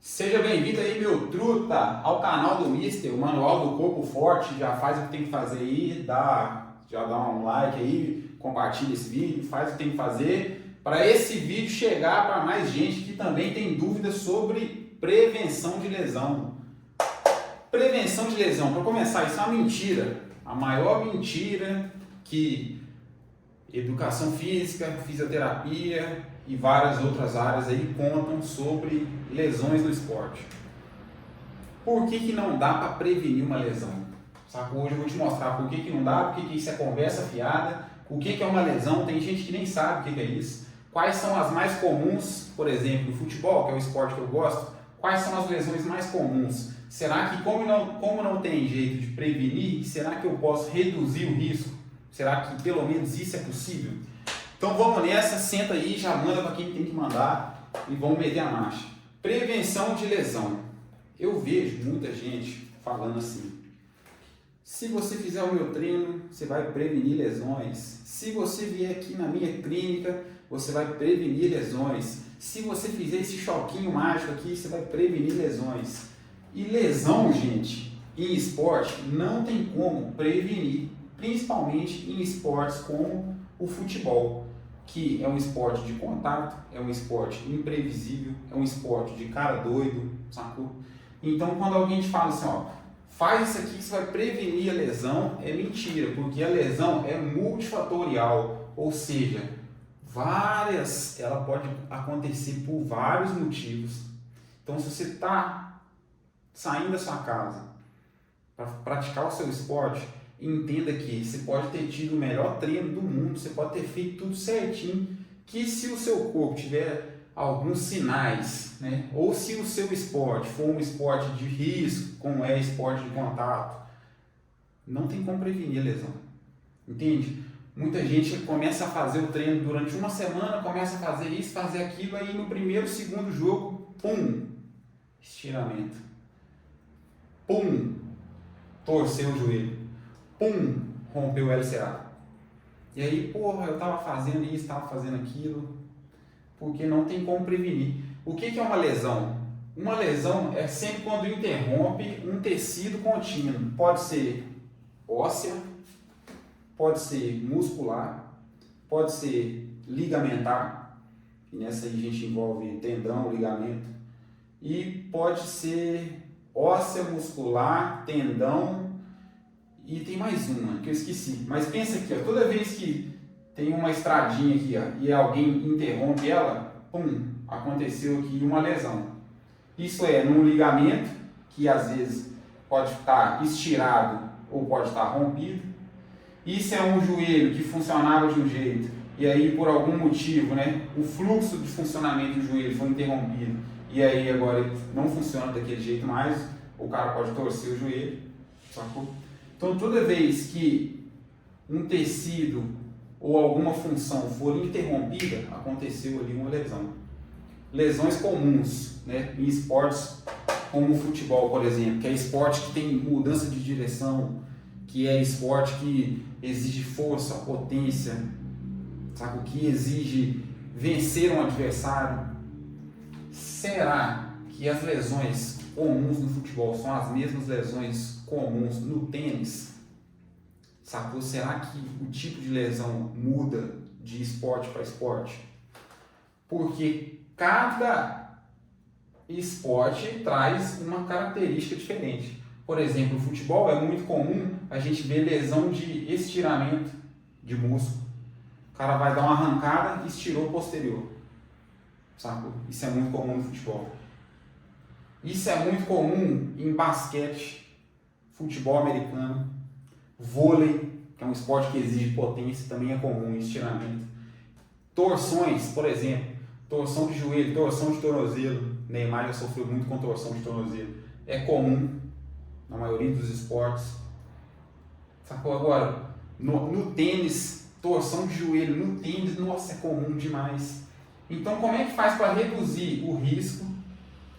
Seja bem-vindo aí, meu truta, ao canal do Mister, o Manual do Corpo Forte. Já faz o que tem que fazer aí, já dá um like aí, compartilha esse vídeo, faz o que tem que fazer para esse vídeo chegar para mais gente que também tem dúvidas sobre prevenção de lesão. Prevenção de lesão, para começar, isso é uma mentira, a maior mentira que educação física, fisioterapia e várias outras áreas aí contam sobre lesões no esporte. Por que não dá para prevenir uma lesão? Sabe? Hoje eu vou te mostrar por que não dá, por que isso é conversa fiada, o que é uma lesão, tem gente que nem sabe o que é isso. Quais são as mais comuns, por exemplo, no futebol, que é o esporte que eu gosto, quais são as lesões mais comuns? Será que, como não tem jeito de prevenir, será que eu posso reduzir o risco? Será que pelo menos isso é possível? Então vamos nessa, senta aí, já manda para quem tem que mandar e vamos meter a marcha. Prevenção de lesão. Eu vejo muita gente falando assim: se você fizer o meu treino, você vai prevenir lesões. Se você vier aqui na minha clínica, você vai prevenir lesões. Se você fizer esse choquinho mágico aqui, você vai prevenir lesões. E lesão, gente, em esporte não tem como prevenir, principalmente em esportes como o futebol, que é um esporte de contato, é um esporte imprevisível, é um esporte de cara doido, sacou? Então quando alguém te fala assim, ó, faz isso aqui que você vai prevenir a lesão, é mentira, porque a lesão é multifatorial, ou seja, ela pode acontecer por vários motivos. Então se você está saindo da sua casa para praticar o seu esporte, entenda que você pode ter tido o melhor treino do mundo, você pode ter feito tudo certinho, que se o seu corpo tiver alguns sinais, né, ou se o seu esporte for um esporte de risco, como é esporte de contato, não tem como prevenir a lesão, entende? Muita gente começa a fazer o treino durante uma semana, começa a fazer isso, fazer aquilo, aí no primeiro, segundo jogo, pum, estiramento, pum, torceu o joelho, pum, rompeu o LCA. E aí, porra, eu tava fazendo isso, tava fazendo aquilo, porque não tem como prevenir. O que é uma lesão? Uma lesão é sempre quando interrompe um tecido contínuo. Pode ser óssea, pode ser muscular, pode ser ligamentar, e nessa aí a gente envolve tendão, ligamento, e pode ser óssea, muscular, tendão, e tem mais uma que eu esqueci. Mas pensa aqui, ó, toda vez que tem uma estradinha aqui, ó, e alguém interrompe ela, pum, aconteceu aqui uma lesão. Isso é num ligamento, que às vezes pode estar estirado ou pode estar rompido. Isso é um joelho que funcionava de um jeito, e aí por algum motivo, né, o fluxo de funcionamento do joelho foi interrompido, e aí agora ele não funciona daquele jeito mais, o cara pode torcer o joelho, sacou? Então toda vez que um tecido ou alguma função for interrompida, aconteceu ali uma lesão. Lesões comuns, né, em esportes como o futebol, por exemplo, que é esporte que tem mudança de direção, que é esporte que exige força, potência, sabe? Que exige vencer um adversário. Será que as lesões comuns no futebol são as mesmas lesões comuns no tênis? Sacou? Será que o tipo de lesão muda de esporte para esporte? Porque cada esporte traz uma característica diferente. Por exemplo, o futebol é muito comum a gente ver lesão de estiramento de músculo. O cara vai dar uma arrancada e estirou o posterior. Sacou? Isso é muito comum no futebol. Isso é muito comum em basquete, futebol americano, vôlei, que é um esporte que exige potência, também é comum em estiramento. Torções, por exemplo, torção de joelho, torção de tornozelo. Neymar já sofreu muito com torção de tornozelo. É comum na maioria dos esportes. Sacou? Agora, no tênis, torção de joelho no tênis, nossa, é comum demais. Então, como é que faz para reduzir o risco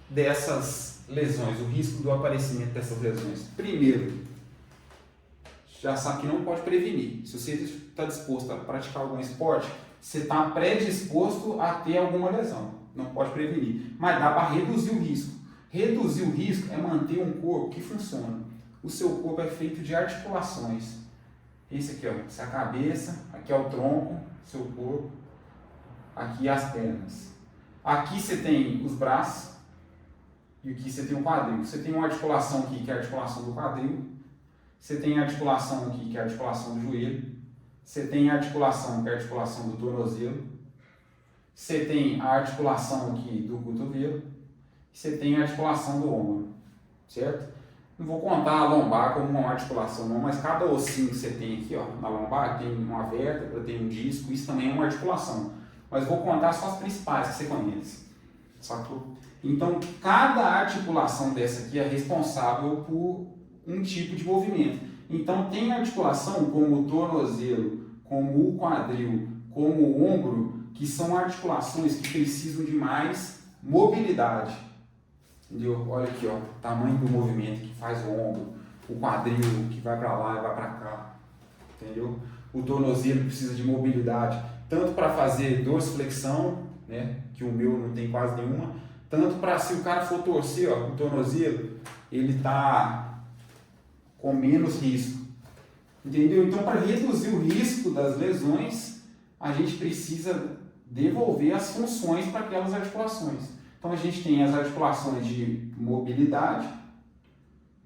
dessas lesões, o risco do aparecimento dessas lesões? Primeiro, já sabe que não pode prevenir. Se você está disposto a praticar algum esporte, você está predisposto a ter alguma lesão. Não pode prevenir, mas dá para reduzir o risco. Reduzir o risco é manter um corpo que funciona. O seu corpo é feito de articulações. Esse aqui, ó, essa é a cabeça, aqui é o tronco, seu corpo, aqui as pernas. Aqui você tem os braços e aqui você tem o quadril. Você tem uma articulação aqui que é a articulação do quadril. Você tem a articulação aqui que é a articulação do joelho. Você tem a articulação que é a articulação do tornozelo. Você tem a articulação aqui do cotovelo. Você tem a articulação do ombro, certo? Não vou contar a lombar como uma articulação não, mas cada ossinho que você tem aqui, ó, na lombar, tem uma vértebra, tem um disco, isso também é uma articulação. Mas vou contar só as principais que você conhece, sacou? Então, cada articulação dessa aqui é responsável por um tipo de movimento. Então, tem articulação como o tornozelo, como o quadril, como o ombro, que são articulações que precisam de mais mobilidade. Entendeu? Olha aqui, ó, o tamanho do movimento que faz o ombro, o quadril que vai para lá e vai para cá. Entendeu? O tornozelo precisa de mobilidade, tanto para fazer dorsiflexão, né, que o meu não tem quase nenhuma, tanto para se o cara for torcer, ó, o tornozelo, ele tá com menos risco. Entendeu? Então, para reduzir o risco das lesões, a gente precisa devolver as funções para aquelas articulações. Então, a gente tem as articulações de mobilidade,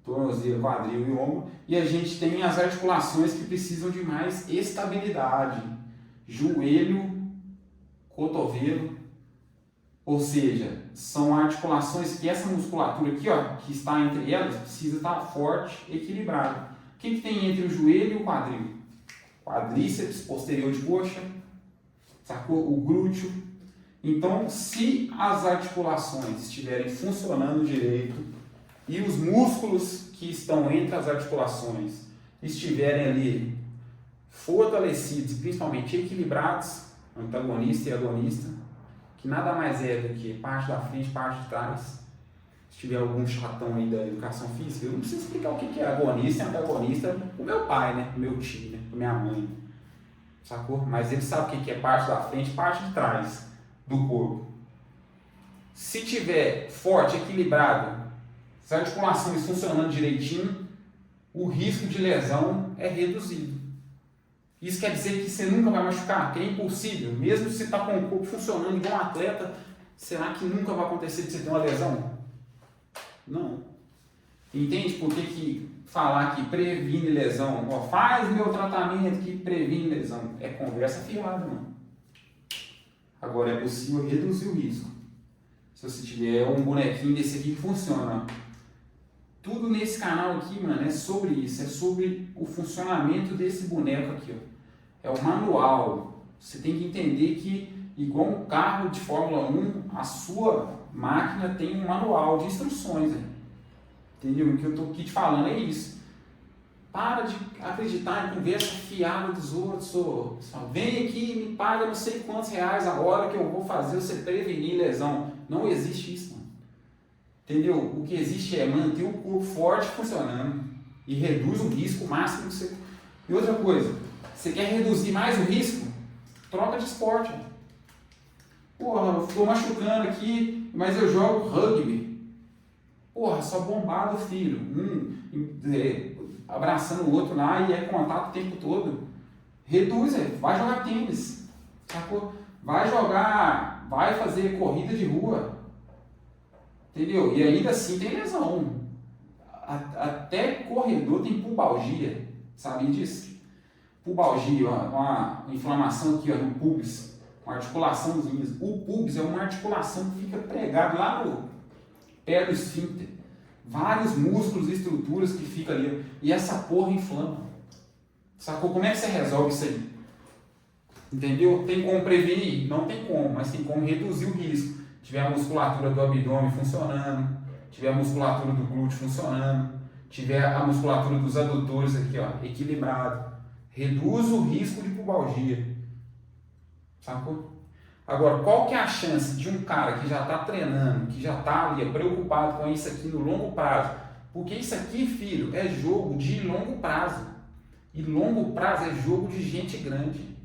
tornozelo, quadril e ombro, e a gente tem as articulações que precisam de mais estabilidade, joelho, cotovelo, ou seja, são articulações que essa musculatura aqui, ó, que está entre elas, precisa estar forte, equilibrada. O que tem entre o joelho e o quadril? Quadríceps posterior de coxa, sacou? O glúteo. Então, se as articulações estiverem funcionando direito e os músculos que estão entre as articulações estiverem ali fortalecidos, principalmente equilibrados, antagonista e agonista, que nada mais é do que parte da frente, parte de trás. Se tiver algum chatão aí da educação física, eu não preciso explicar o que é agonista e antagonista, o meu pai, né? O meu tio, né? A minha mãe, sacou? Mas ele sabe o que é parte da frente e parte de trás do corpo. Se tiver forte, equilibrado, as articulações funcionando direitinho, o risco de lesão é reduzido. Isso quer dizer que você nunca vai machucar, que é impossível. Mesmo se você está com o corpo funcionando igual um atleta, será que nunca vai acontecer de você ter uma lesão? Não. Entende por que falar que previne lesão? Ó, faz meu tratamento que previne lesão. É conversa fiada, mano. Agora é possível reduzir o risco. Se você tiver um bonequinho desse aqui que funciona. Tudo nesse canal aqui, mano, é sobre isso. É sobre o funcionamento desse boneco aqui, ó. É o manual. Você tem que entender que, igual um carro de Fórmula 1, a sua máquina tem um manual de instruções. Né? Entendeu? O que eu estou aqui te falando é isso. Para de acreditar em conversa fiada dos outros. Só vem aqui e me paga não sei quantos reais a hora que eu vou fazer você prevenir lesão. Não existe isso, mano. Entendeu? O que existe é manter o corpo forte funcionando e reduz o risco máximo que você... E outra coisa, você quer reduzir mais o risco? Troca de esporte. Porra, eu estou machucando aqui, mas eu jogo rugby. Porra, só bombado, filho. Abraçando o outro lá e é contato o tempo todo. Reduz, vai jogar tênis. Sacou? Vai jogar, vai fazer corrida de rua. Entendeu? E ainda assim tem lesão. Até corredor tem pubalgia. Sabia disso? Pubalgia, uma inflamação aqui ó, no pubis, uma articulaçãozinha. O pubis é uma articulação que fica pregado lá no pé do esfíncter. Vários músculos e estruturas que ficam ali. E essa porra inflama. Sacou? Como é que você resolve isso aí? Entendeu? Tem como prevenir? Não tem como, mas tem como reduzir o risco. Tiver a musculatura do abdômen funcionando, tiver a musculatura do glúteo funcionando, tiver a musculatura dos adutores aqui, ó, equilibrado. Reduz o risco de pubalgia. Sacou? Agora, qual que é a chance de um cara que já está treinando, que já está ali preocupado com isso aqui no longo prazo? Porque isso aqui, filho, é jogo de longo prazo. E longo prazo é jogo de gente grande.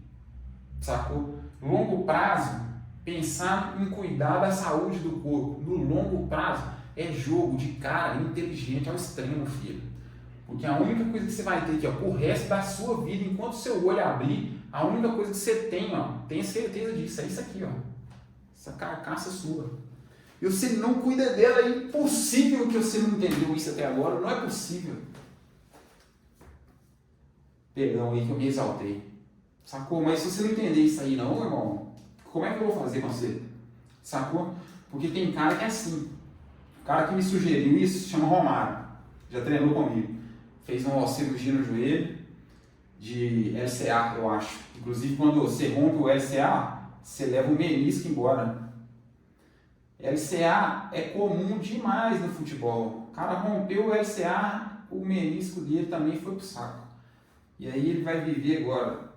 Sacou? Longo prazo, pensar em cuidar da saúde do corpo. No longo prazo, é jogo de cara inteligente ao extremo, filho. Porque a única coisa que você vai ter aqui, ó, o resto da sua vida, enquanto o seu olho abrir, a única coisa que você tem, ó, tenha certeza disso, é isso aqui, ó. Essa carcaça sua. E você não cuida dela, é impossível que você não entendeu isso até agora, não é possível. Perdão aí que eu me exaltei. Sacou? Mas se você não entender isso aí não, irmão, como é que eu vou fazer com você? Sacou? Porque tem cara que é assim. O cara que me sugeriu isso se chama Romário. Já treinou comigo. Fez uma cirurgia no joelho de LCA, eu acho. Inclusive, quando você rompe o LCA, você leva o menisco embora. LCA é comum demais no futebol. O cara rompeu o LCA, o menisco dele também foi pro saco. E aí ele vai viver agora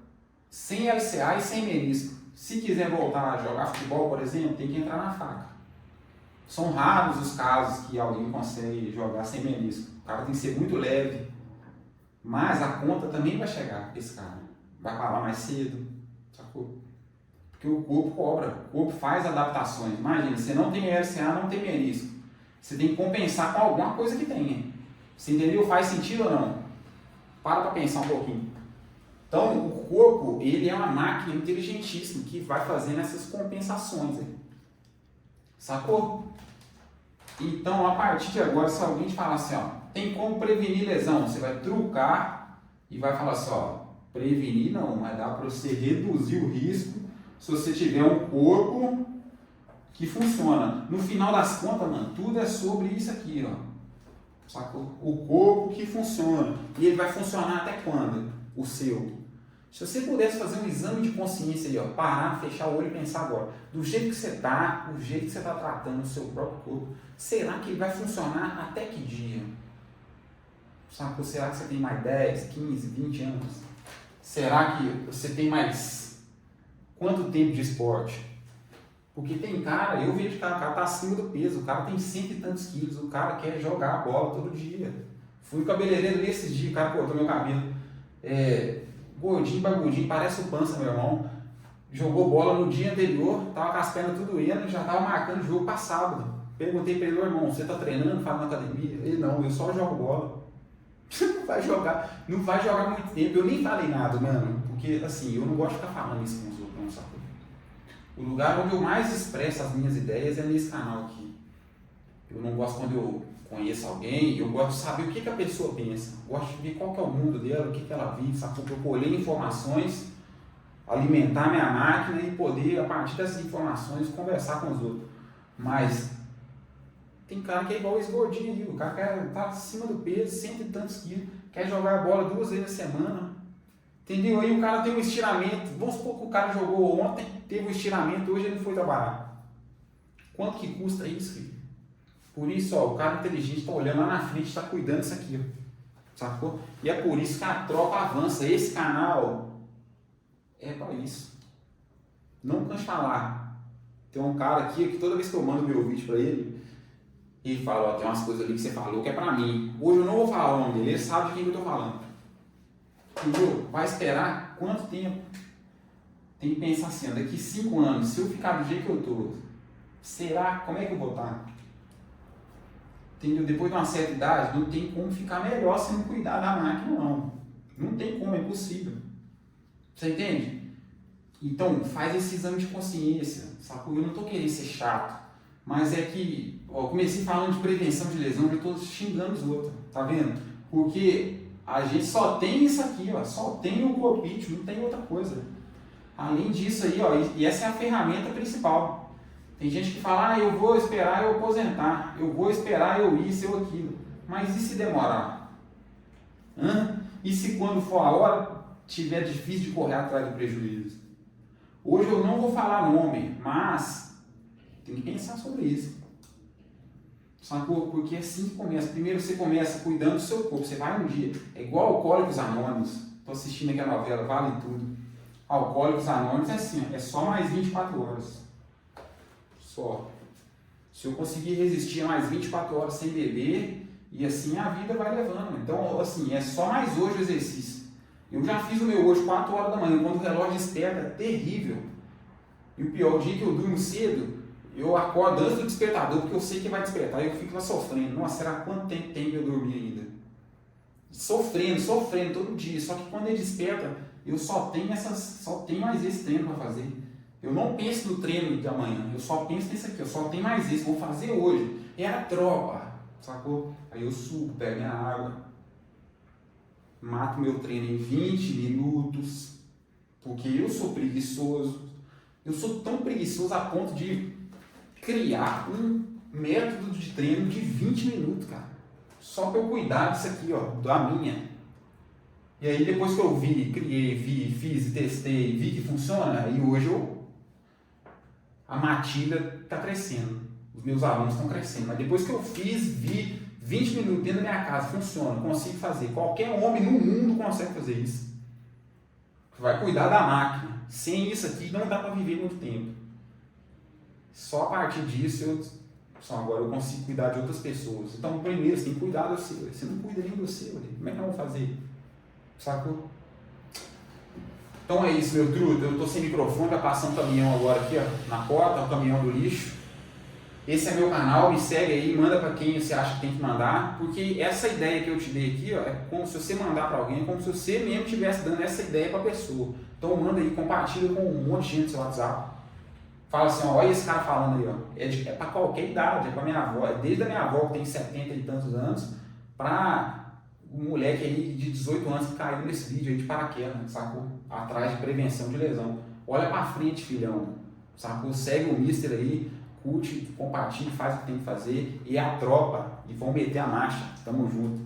sem LCA e sem menisco. Se quiser voltar a jogar futebol, por exemplo, tem que entrar na faca. São raros os casos que alguém consegue jogar sem menisco. O cara tem que ser muito leve. Mas a conta também vai chegar esse cara. Vai parar mais cedo. Sacou? Porque o corpo cobra. O corpo faz adaptações. Imagina, você não tem LCA, não tem menisco. Você tem que compensar com alguma coisa que tenha. Você entendeu? Faz sentido ou não? Para pensar um pouquinho. Então, o corpo, ele é uma máquina inteligentíssima que vai fazendo essas compensações. Aí. Sacou? Então, a partir de agora, se alguém te falar assim, ó, tem como prevenir lesão, você vai trucar e vai falar assim, ó, prevenir não, mas dá para você reduzir o risco se você tiver um corpo que funciona. No final das contas, mano, tudo é sobre isso aqui, ó. Sacou? O corpo que funciona. E ele vai funcionar até quando? O seu. Se você pudesse fazer um exame de consciência aí, ó, parar, fechar o olho e pensar agora, do jeito que você está, do jeito que você está tratando o seu próprio corpo, será que ele vai funcionar até que dia? Sacou? Será que você tem mais 10, 15, 20 anos? Será que você tem mais quanto tempo de esporte? Porque tem cara, eu vejo que o cara tá acima do peso, o cara tem 100 e tantos quilos, o cara quer jogar a bola todo dia. Fui cabeleireiro ali esses dias, o cara cortou meu cabelo. Gordinho, bagudinho, parece o Pança, meu irmão. Jogou bola no dia anterior, tava com as pernas tudo doendo, já tava marcando o jogo para sábado. Perguntei para ele, irmão, você tá treinando, faz na academia? Ele, não, eu só jogo bola. Não vai jogar muito tempo. Eu nem falei nada, mano, porque assim, eu não gosto de ficar falando isso com os outros, não, sabe? O lugar onde eu mais expresso as minhas ideias é nesse canal aqui. Eu não gosto quando eu conheço alguém, eu gosto de saber o que a pessoa pensa. Gosto de ver qual que é o mundo dela, o que ela vive, sabe? Porque eu colher informações, alimentar minha máquina e poder, a partir dessas informações, conversar com os outros. Mas tem cara que é igual esse gordinho aí, o cara tá acima do peso, 100 e tantos quilos, quer jogar a bola 2 vezes na semana. Entendeu? Aí o cara tem um estiramento, vamos supor que o cara jogou ontem, teve um estiramento, hoje ele não foi trabalhar. Quanto que custa isso, filho? Por isso, ó, o cara inteligente está olhando lá na frente, está cuidando disso aqui, ó. Sacou? E é por isso que a tropa avança. Esse canal é para isso. Não cansa de falar. Tem um cara aqui que toda vez que eu mando meu vídeo para ele, ele fala, ó, tem umas coisas ali que você falou que é para mim. Hoje eu não vou falar o nome dele, ele sabe de quem eu tô falando. Entendeu? Vai esperar quanto tempo? Tem que pensar assim, ó, daqui 5 anos, se eu ficar do jeito que eu tô, será? Como é que eu vou estar? Entendeu? Depois de uma certa idade, não tem como ficar melhor se não cuidar da máquina, não. Não tem como, é impossível. Você entende? Então, faz esse exame de consciência, sacou? Eu não tô querendo ser chato, mas é que, ó, comecei falando de prevenção de lesão, eu tô xingando os outros, tá vendo? Porque a gente só tem isso aqui, ó, só tem o corpite, não tem outra coisa. Além disso aí, ó, e essa é a ferramenta principal. Tem gente que fala, eu vou esperar eu aposentar, eu vou esperar eu isso, eu aquilo. Mas e se demorar? E se quando for a hora, tiver difícil de correr atrás do prejuízo? Hoje eu não vou falar nome, mas tem que pensar sobre isso. Sacou? Porque é assim que começa. Primeiro você começa cuidando do seu corpo. Você vai um dia. É igual Alcoólicos Anônimos. Estou assistindo aqui a novela, vale tudo. Alcoólicos Anônimos é assim, é só mais 24 horas. Só. Se eu conseguir resistir a mais 24 horas sem beber, e assim a vida vai levando. Então, assim, é só mais hoje o exercício. Eu já fiz o meu hoje 4 horas da manhã, quando o relógio desperta, é terrível. E o pior, o dia que eu durmo cedo, Eu acordo antes do despertador, porque eu sei que vai despertar, e eu fico lá sofrendo. Nossa, será quanto tempo tem pra eu dormir ainda? Sofrendo todo dia. Só que quando ele desperta, eu só tenho mais esse treino para fazer. Eu não penso no treino de amanhã, eu só penso nisso aqui, eu só tenho mais esse, vou fazer hoje. É a tropa, sacou? Aí eu subo, pego minha água, mato meu treino em 20 minutos, porque eu sou preguiçoso. Eu sou tão preguiçoso a ponto de criar um método de treino de 20 minutos, cara. Só para eu cuidar disso aqui, ó, da minha. E aí depois que eu criei, fiz e testei, vi que funciona, aí hoje a matilha está crescendo. Os meus alunos estão crescendo. Mas depois que eu vi 20 minutos dentro da minha casa, funciona, consigo fazer. Qualquer homem no mundo consegue fazer isso. Vai cuidar da máquina. Sem isso aqui não dá para viver muito tempo. Só a partir disso agora eu consigo cuidar de outras pessoas. Então primeiro você tem que cuidar do seu. Você não cuida nem do seu. Como é que eu vou fazer? Sacou? Então é isso, meu truta. Eu tô sem microfone, vai passar um caminhão agora aqui, ó, na porta, o caminhão do lixo. Esse é meu canal, me segue aí, manda para quem você acha que tem que mandar, porque essa ideia que eu te dei aqui, ó, é como se você mandar para alguém, é como se você mesmo estivesse dando essa ideia para a pessoa. Então manda aí, compartilha com um monte de gente no seu WhatsApp. Fala assim, ó, olha esse cara falando aí, ó. É para qualquer idade, é para minha avó, é desde a minha avó que tem 70 e tantos anos, para um moleque aí de 18 anos que caiu nesse vídeo aí de paraquedas, sacou? Atrás de prevenção de lesão. Olha para frente, filhão, sacou? Segue o Mister aí, curte, compartilha, faz o que tem que fazer, e é a tropa, e vão meter a marcha. Tamo junto.